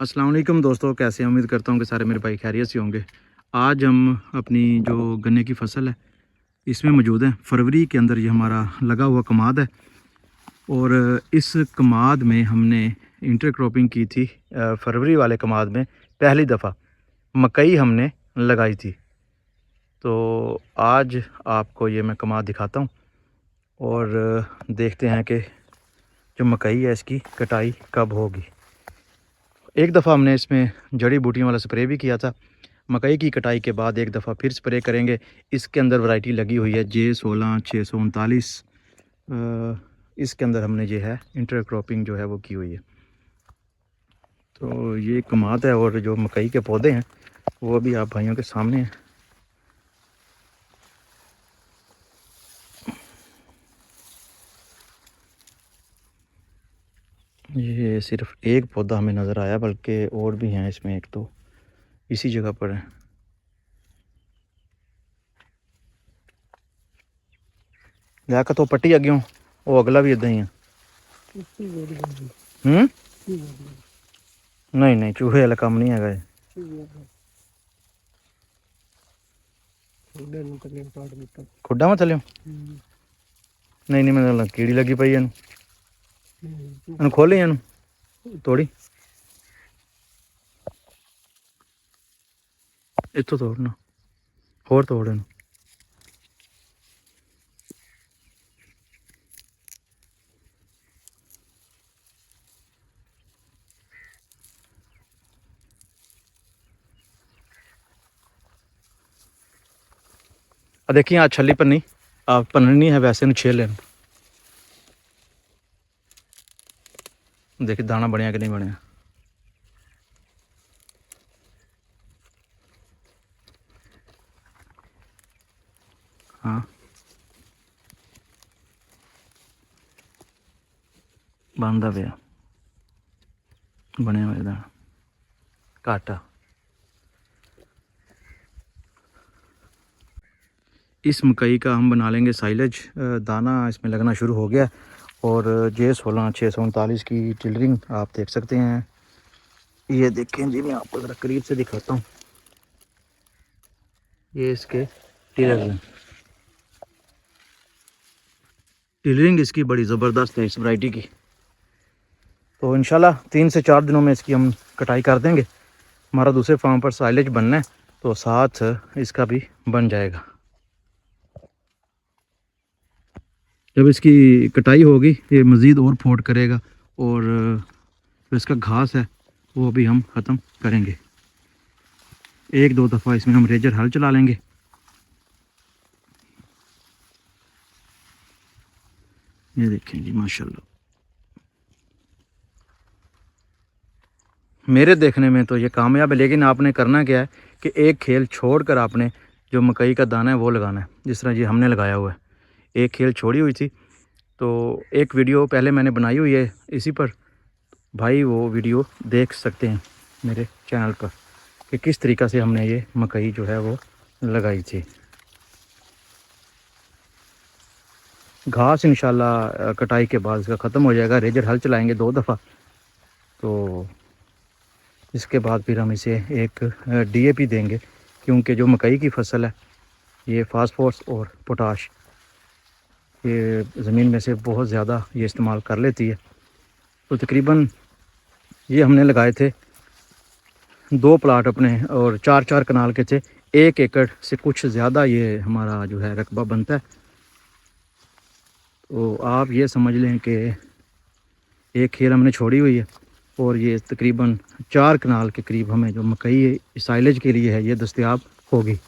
अस्सलाम वालेकुम दोस्तों, कैसे हैं? उम्मीद करता हूँ कि सारे मेरे भाई खैरियत से होंगे। आज हम अपनी जो गन्ने की फसल है इसमें मौजूद हैं। फरवरी के अंदर ये हमारा लगा हुआ कमाद है और इस कमाद में हमने इंटरक्रॉपिंग की थी। फरवरी वाले कमाद में पहली दफ़ा मकई हमने लगाई थी। तो आज आपको ये मैं कमाद दिखाता हूँ और देखते हैं कि जो मकई है इसकी कटाई कब होगी। एक दफ़ा हमने इसमें जड़ी बूटियों वाला स्प्रे भी किया था। मकई की कटाई के बाद एक दफ़ा फिर स्प्रे करेंगे। इसके अंदर वैरायटी लगी हुई है J16 639। इसके अंदर हमने जो है इंटरक्रॉपिंग जो है वो की हुई है। तो ये कमाद है और जो मकई के पौधे हैं वो भी आप भाइयों के सामने हैं। ये सिर्फ एक पौधा हमें नज़र आया, बल्कि और भी हैं इसमें, एक तो इसी जगह पर है। लियाकत तो पट्टी अगे वो अगला भी इदा ही है। नहीं नहीं, चूहे वाला काम नहीं है। खुडा में चलियो नहीं नहीं, मैं कीड़ी लगी पई है। खोली तोड़ी इतों तोड़ना होर तोड़ इनू। देखिए आज छली पन्नी आप पन्ननी है, वैसे छेल लेना। देखिए दाना बनया कि नहीं बनया। हाँ बनता पे बनया हुआ दाना घाटा। इस मकई का हम बना लेंगे साइलेज। दाना इसमें लगना शुरू हो गया और J16 639 की टिलरिंग आप देख सकते हैं। ये देखें जी, मैं आपको ज़रा करीब से दिखाता हूँ। ये इसके टिलर हैं। टिलरिंग इसकी बड़ी ज़बरदस्त है इस वैरायटी की। तो इंशाल्लाह 3 से 4 दिनों में इसकी हम कटाई कर देंगे। हमारा दूसरे फार्म पर साइलेज बनना है तो साथ इसका भी बन जाएगा। जब इसकी कटाई होगी ये मज़ीद और फोड़ करेगा और जो इसका घास है वो भी हम ख़त्म करेंगे। एक दो दफ़ा इसमें हम रेजर हल चला लेंगे। ये देखें जी माशाल्लाह, मेरे देखने में तो ये कामयाब है। लेकिन आपने करना क्या है कि एक खेल छोड़कर आपने जो मकई का दाना है वो लगाना है। जिस तरह ये हमने लगाया हुआ है, एक खेल छोड़ी हुई थी। तो एक वीडियो पहले मैंने बनाई हुई है इसी पर, भाई वो वीडियो देख सकते हैं मेरे चैनल पर कि किस तरीक़ा से हमने ये मकई जो है वो लगाई थी। घास इंशाल्लाह कटाई के बाद इसका ख़त्म हो जाएगा। रेजर हल चलाएंगे 2 दफ़ा, तो इसके बाद फिर हम इसे एक DAP देंगे, क्योंकि जो मकई की फसल है ये फास्फोरस और पोटाश ये ज़मीन में से बहुत ज़्यादा ये इस्तेमाल कर लेती है। तो तकरीबन ये हमने लगाए थे 2 प्लाट अपने और 4-4 कनाल के थे। 1 एकड़ से कुछ ज़्यादा ये हमारा जो है रकबा बनता है। तो आप ये समझ लें कि एक खेल हमने छोड़ी हुई है और ये तकरीबन 4 कनाल के करीब हमें जो मकई साइलेज के लिए है ये दस्तयाब होगी।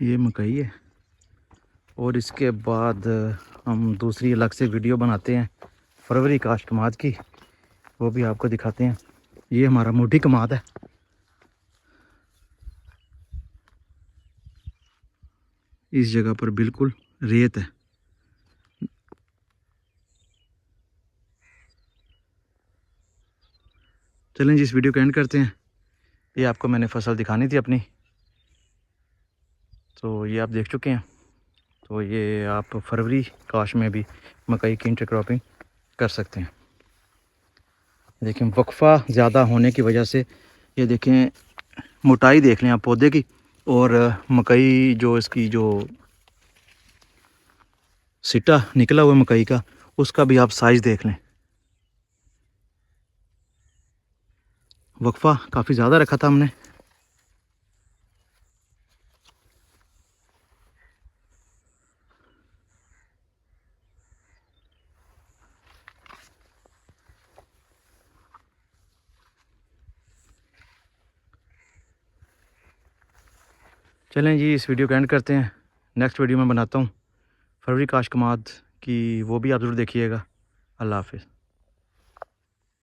ये मकई है और इसके बाद हम दूसरी अलग से वीडियो बनाते हैं फरवरी काश्त कमाद की, वो भी आपको दिखाते हैं। ये हमारा मोटी कमाद है। इस जगह पर बिल्कुल रेत है। चलें जी, इस वीडियो को एंड करते हैं। ये आपको मैंने फसल दिखानी थी अपनी, तो ये आप देख चुके हैं। तो ये आप फरवरी काश में भी मकई की इंटरक्रॉपिंग कर सकते हैं। देखें वक्फा ज़्यादा होने की वजह से ये देखें मोटाई देख लें आप पौधे की, और मकई जो इसकी जो सिटा निकला हुआ मकई का, उसका भी आप साइज़ देख लें। वक्फा काफ़ी ज़्यादा रखा था हमने। चलें जी, इस वीडियो को एंड करते हैं। नेक्स्ट वीडियो में बनाता हूँ फरवरी काश कमाद की, वो भी आप ज़रूर देखिएगा। अल्लाह हाफ़िज़।